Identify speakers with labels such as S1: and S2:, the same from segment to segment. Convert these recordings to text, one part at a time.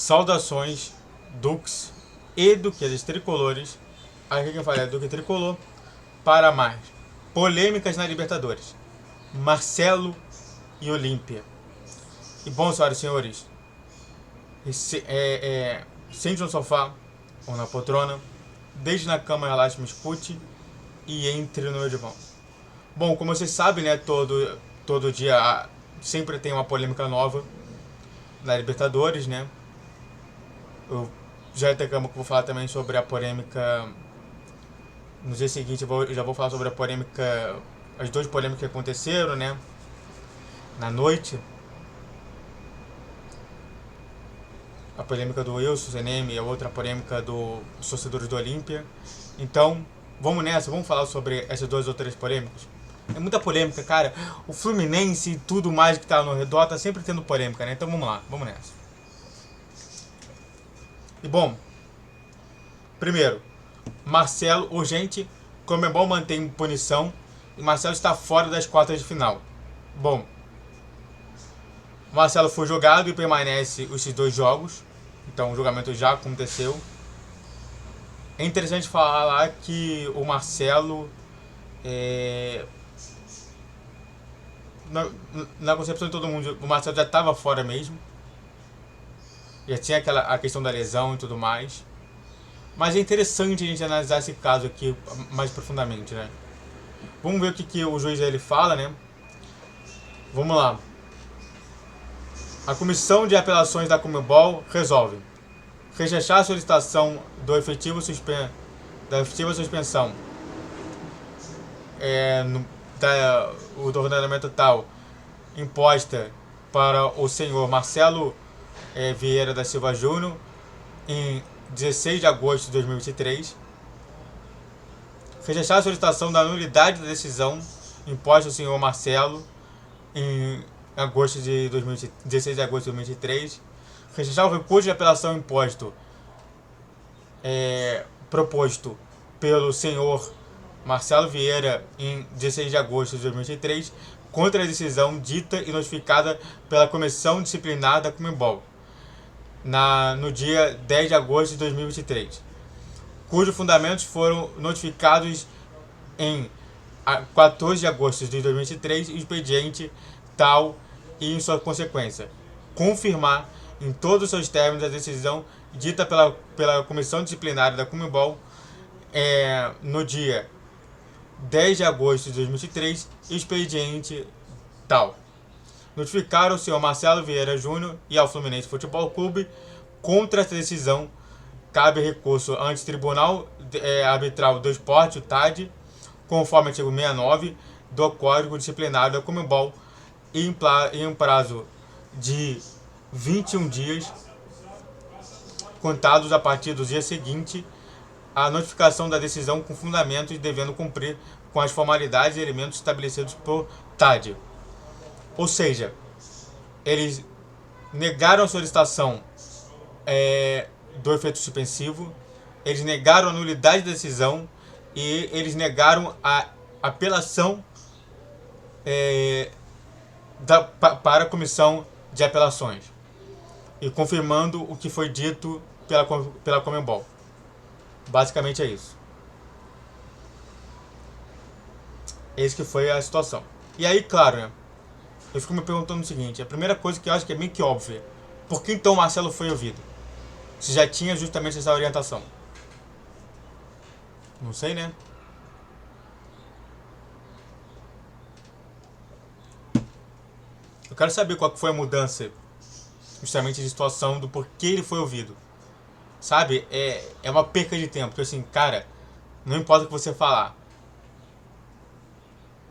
S1: Saudações, Dux e Duquesas Tricolores. Aqui quem fala é Duque Tricolor. Para mais polêmicas na Libertadores. Marcelo e Olímpia. E bom, senhoras e senhores, sente no sofá ou na poltrona, deite na cama, relaxe, me escute e entre no meu divã. Bom, como vocês sabem, né, todo dia sempre tem uma polêmica nova na Libertadores, né? Eu já até que eu vou falar também sobre a polêmica. No dia seguinte eu já vou falar sobre a polêmica. As duas polêmicas que aconteceram, né? Na noite. A polêmica do Wilson Zenem e a outra polêmica do torcedores do Olímpia. Então, vamos nessa, vamos falar sobre essas duas ou três polêmicas. É muita polêmica, cara. O Fluminense e tudo mais que tá no redor tá sempre tendo polêmica, né? Então vamos lá, vamos nessa. E bom, primeiro, Marcelo, urgente, Conmebol mantém punição e Marcelo está fora das quartas de final. Bom, Marcelo foi jogado e permanece esses dois jogos, então o julgamento já aconteceu. É interessante falar lá que o Marcelo, na concepção de todo mundo, o Marcelo já estava fora mesmo. Já tinha a questão da lesão e tudo mais. Mas é interessante a gente analisar esse caso aqui mais profundamente, né? Vamos ver o que o juiz ele fala, né? Vamos lá. A comissão de apelações da Conmebol resolve rechazar a solicitação da efetiva suspensão do ordenamento tal imposta para o senhor Marcelo Vieira da Silva Júnior em 16 de agosto de 2023. Rejeitar a solicitação da nulidade da decisão imposta ao senhor Marcelo em 16 de agosto de 2023. Rejeitar o recurso de apelação proposto pelo senhor Marcelo Vieira em 16 de agosto de 2023 contra a decisão dita e notificada pela Comissão Disciplinar da Conmebol no dia 10 de agosto de 2023, cujos fundamentos foram notificados em 14 de agosto de 2023, expediente tal e em sua consequência, confirmar em todos os seus termos a decisão dita pela Comissão Disciplinar da Conmebol no dia 10 de agosto de 2023, expediente tal. Notificaram o senhor Marcelo Vieira Júnior e ao Fluminense Futebol Clube. Contra essa decisão, cabe recurso ante Tribunal Arbitral do Esporte, o TAD, conforme artigo 69 do Código Disciplinar da Conmebol, em um prazo de 21 dias, contados a partir do dia seguinte, a notificação da decisão com fundamentos devendo cumprir com as formalidades e elementos estabelecidos por TAD. Ou seja, eles negaram a solicitação do efeito suspensivo, eles negaram a nulidade da decisão e eles negaram a apelação para a comissão de apelações, e confirmando o que foi dito pela Conmebol. Basicamente é isso. Esse que foi a situação. E aí, claro, né? Eu fico me perguntando o seguinte: a primeira coisa que eu acho que é bem que óbvia, por que então o Marcelo foi ouvido? Se já tinha justamente essa orientação. Não sei, né? Eu quero saber qual foi a mudança justamente de situação do porquê ele foi ouvido. Sabe? É uma perca de tempo. Porque assim, cara, não importa o que você falar.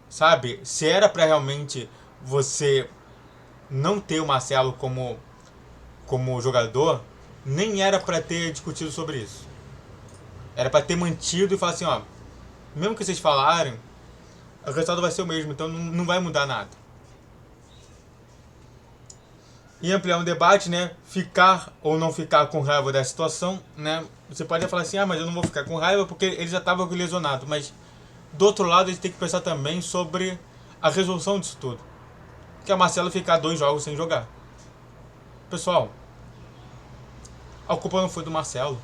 S1: Sabe? Se era pra realmente você não ter o Marcelo como jogador, nem era pra ter discutido sobre isso. Era pra ter mantido e falar assim, ó, mesmo que vocês falarem, o resultado vai ser o mesmo, então não vai mudar nada. E ampliar um debate, né? Ficar ou não ficar com raiva da situação, né? Você pode falar assim, mas eu não vou ficar com raiva porque ele já estava lesionado. Mas do outro lado, a gente tem que pensar também sobre a resolução disso tudo. Que é o Marcelo ficar 2 jogos sem jogar. Pessoal, A culpa não foi do Marcelo.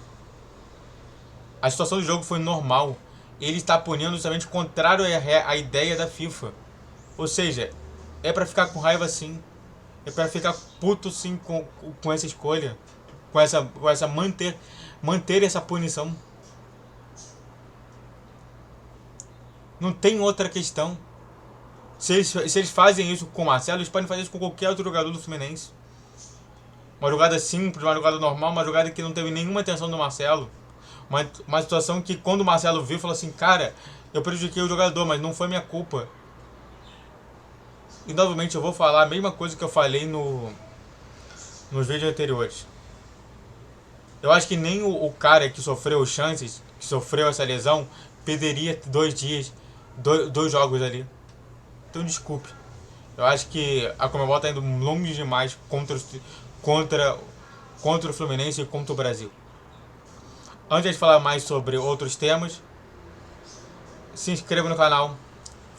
S1: A situação do jogo foi normal. Ele está punindo justamente contrário à ideia da FIFA. Ou seja, é pra ficar com raiva sim. É pra ficar puto sim com essa escolha. Com essa manter essa punição. Não tem outra questão. Se eles fazem isso com o Marcelo, eles podem fazer isso com qualquer outro jogador do Fluminense. Uma jogada simples, uma jogada normal, uma jogada que não teve nenhuma atenção do Marcelo. Uma situação que quando o Marcelo viu, falou assim, cara, eu prejudiquei o jogador, mas não foi minha culpa. E novamente eu vou falar a mesma coisa que eu falei nos vídeos anteriores. Eu acho que nem o cara que sofreu chances, que sofreu essa lesão, perderia 2 dias, dois jogos ali. Então desculpe. Eu acho que a Conmebol está indo longe demais contra o Fluminense e contra o Brasil. Antes de falar mais sobre outros temas, se inscreva no canal,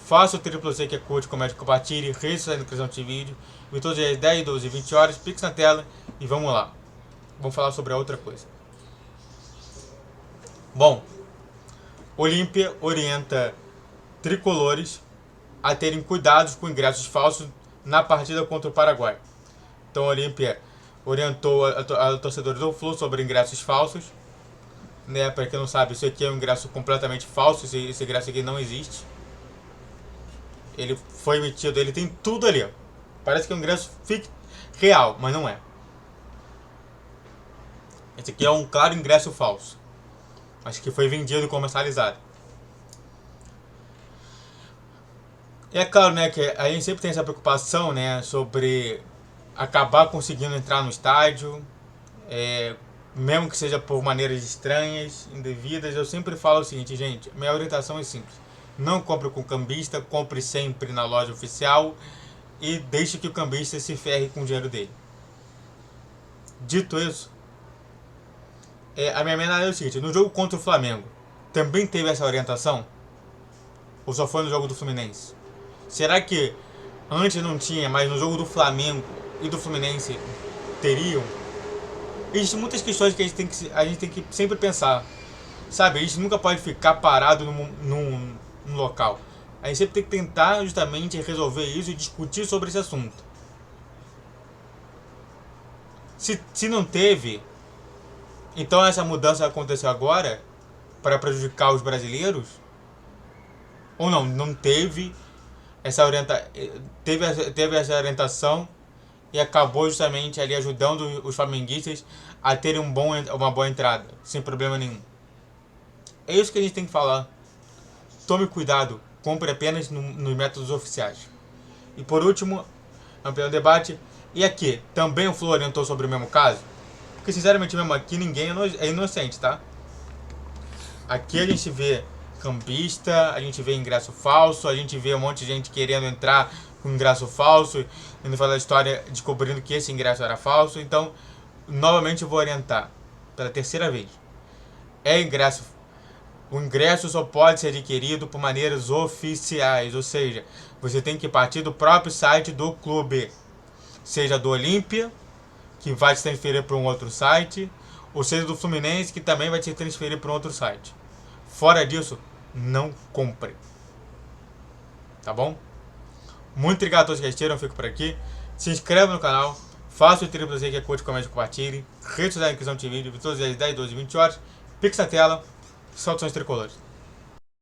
S1: faça o triplo C que é curte, comente, compartilhe, redes na descrição desse vídeo. E todos os dias 10, 12 e 20 horas, pix na tela e vamos lá. Vamos falar sobre a outra coisa. Bom, Olímpia orienta tricolores a terem cuidados com ingressos falsos na partida contra o Paraguai. Então a Olímpia orientou a torcedores do Flu sobre ingressos falsos. Né, para quem não sabe, isso aqui é um ingresso completamente falso, esse ingresso aqui não existe. Ele foi emitido, ele tem tudo ali. Ó. Parece que é um ingresso real, mas não é. Esse aqui é um claro ingresso falso. Acho que foi vendido e comercializado. E é claro, né, que a gente sempre tem essa preocupação, né, sobre acabar conseguindo entrar no estádio, mesmo que seja por maneiras estranhas, indevidas. Eu sempre falo o seguinte, gente, minha orientação é simples. Não compre com cambista, compre sempre na loja oficial e deixe que o cambista se ferre com o dinheiro dele. Dito isso, a minha análise é o seguinte, no jogo contra o Flamengo, também teve essa orientação? Ou só foi no jogo do Fluminense? Será que antes não tinha, mas no jogo do Flamengo e do Fluminense teriam? Existem muitas questões que a gente tem que sempre pensar. Sabe, a gente nunca pode ficar parado num local. A gente sempre tem que tentar justamente resolver isso e discutir sobre esse assunto. Se não teve, então essa mudança aconteceu agora para prejudicar os brasileiros? Ou não teve teve essa orientação e acabou justamente ali ajudando os flamenguistas a terem uma boa entrada, sem problema nenhum. É isso que a gente tem que falar. Tome cuidado, compre apenas nos métodos oficiais. E por último, ampliando o debate, e aqui, também o Flu orientou sobre o mesmo caso? Porque sinceramente mesmo aqui ninguém é inocente, tá? Aqui a gente vê cambista, a gente vê ingresso falso, a gente vê um monte de gente querendo entrar com ingresso falso, indo falar da história descobrindo que esse ingresso era falso. Então, novamente eu vou orientar, pela terceira vez. O ingresso só pode ser adquirido por maneiras oficiais, ou seja, você tem que partir do próprio site do clube, seja do Olímpia, que vai te transferir para um outro site, ou seja do Fluminense, que também vai te transferir para um outro site. Fora disso, não compre. Tá bom? Muito obrigado a todos que assistiram, eu fico por aqui. Se inscreva no canal, faça o triplo Z que é curte, comente, compartilhe. Rede social da inscrição de vídeo, todos os dias 10, 12 e 20 horas. Pix na tela, saudações tricolores.